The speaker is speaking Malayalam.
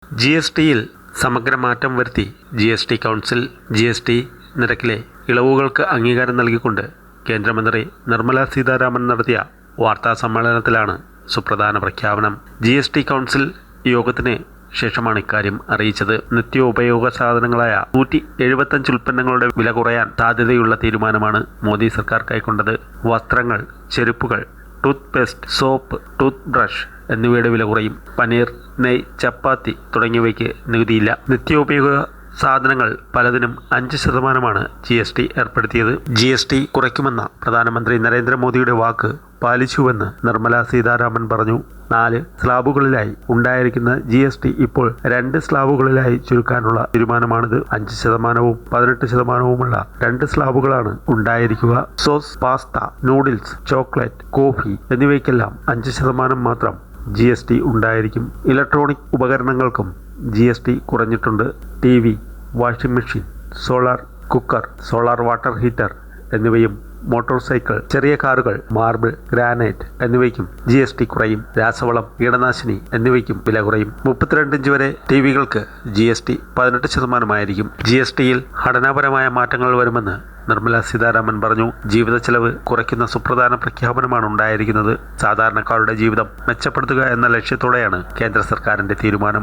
GSTയിൽ സമഗ്ര മാറ്റം വരുത്തി GST കൗൺസിൽ. GST നിരക്കിലെ ഇളവുകൾക്ക് അംഗീകാരം നൽകിക്കൊണ്ട് കേന്ദ്രമന്ത്രി നിർമ്മല സീതാരാമൻ നടത്തിയ വാർത്താ സമ്മേളനത്തിലാണ് സുപ്രധാന പ്രഖ്യാപനം. GST കൗൺസിൽ യോഗത്തിന് ശേഷമാണ് ഇക്കാര്യം അറിയിച്ചത്. നിത്യോപയോഗ സാധനങ്ങളായ 175 ഉൽപ്പന്നങ്ങളുടെ വില കുറയാൻ സാധ്യതയുള്ള തീരുമാനമാണ് മോദി സർക്കാർ കൈക്കൊണ്ടത്. വസ്ത്രങ്ങൾ, ചെരുപ്പുകൾ, tooth paste, soap, tooth brush എന്നിവയുടെ വില കുറയും. പനീർ, നെയ്, ചപ്പാത്തി തുടങ്ങിയവയ്ക്ക് നികുതിയില്ല. നിത്യോപയോഗ സാധനങ്ങൾ പലതിനും 5% GST ഏർപ്പെടുത്തിയത്. GST കുറയ്ക്കുമെന്ന പ്രധാനമന്ത്രി നരേന്ദ്രമോദിയുടെ വാക്ക് പാലിച്ചുവെന്ന് നിർമ്മല സീതാരാമൻ പറഞ്ഞു. 4 സ്ലാബുകളിലായി ഉണ്ടായിരിക്കുന്ന GST ഇപ്പോൾ 2 സ്ലാബുകളിലായി ചുരുക്കാനുള്ള തീരുമാനമാണിത്. 5%വും 18%വുമുള്ള 2 സ്ലാബുകളാണ് ഉണ്ടായിരിക്കുക. Sauce, pasta, noodles, chocolate, coffee എന്നിവയ്ക്കെല്ലാം 5% മാത്രം GST ഉണ്ടായിരിക്കും. ഇലക്ട്രോണിക് ഉപകരണങ്ങൾക്കും GST കുറഞ്ഞിട്ടുണ്ട്. TV, washing machine, solar cooker, solar water heater എന്നിവയും മോട്ടോർ സൈക്കിൾ, ചെറിയ കാറുകൾ, മാർബിൾ, ഗ്രാനൈറ്റ് എന്നിവയ്ക്കും GST കുറയും. രാസവളം, കീടനാശിനി എന്നിവയ്ക്കും വില കുറയും. 32 ഇഞ്ച് വരെ TVകൾക്ക് GST 18% GSTയിൽ ഘടനാപരമായ മാറ്റങ്ങൾ വരുമെന്ന് നിർമ്മല സീതാരാമൻ പറഞ്ഞു. ജീവിത ചെലവ് കുറയ്ക്കുന്ന സുപ്രധാന പ്രഖ്യാപനമാണ് ഉണ്ടായിരിക്കുന്നത്. സാധാരണക്കാരുടെ ജീവിതം മെച്ചപ്പെടുത്തുക എന്ന ലക്ഷ്യത്തോടെയാണ് കേന്ദ്ര സർക്കാരിന്റെ തീരുമാനം.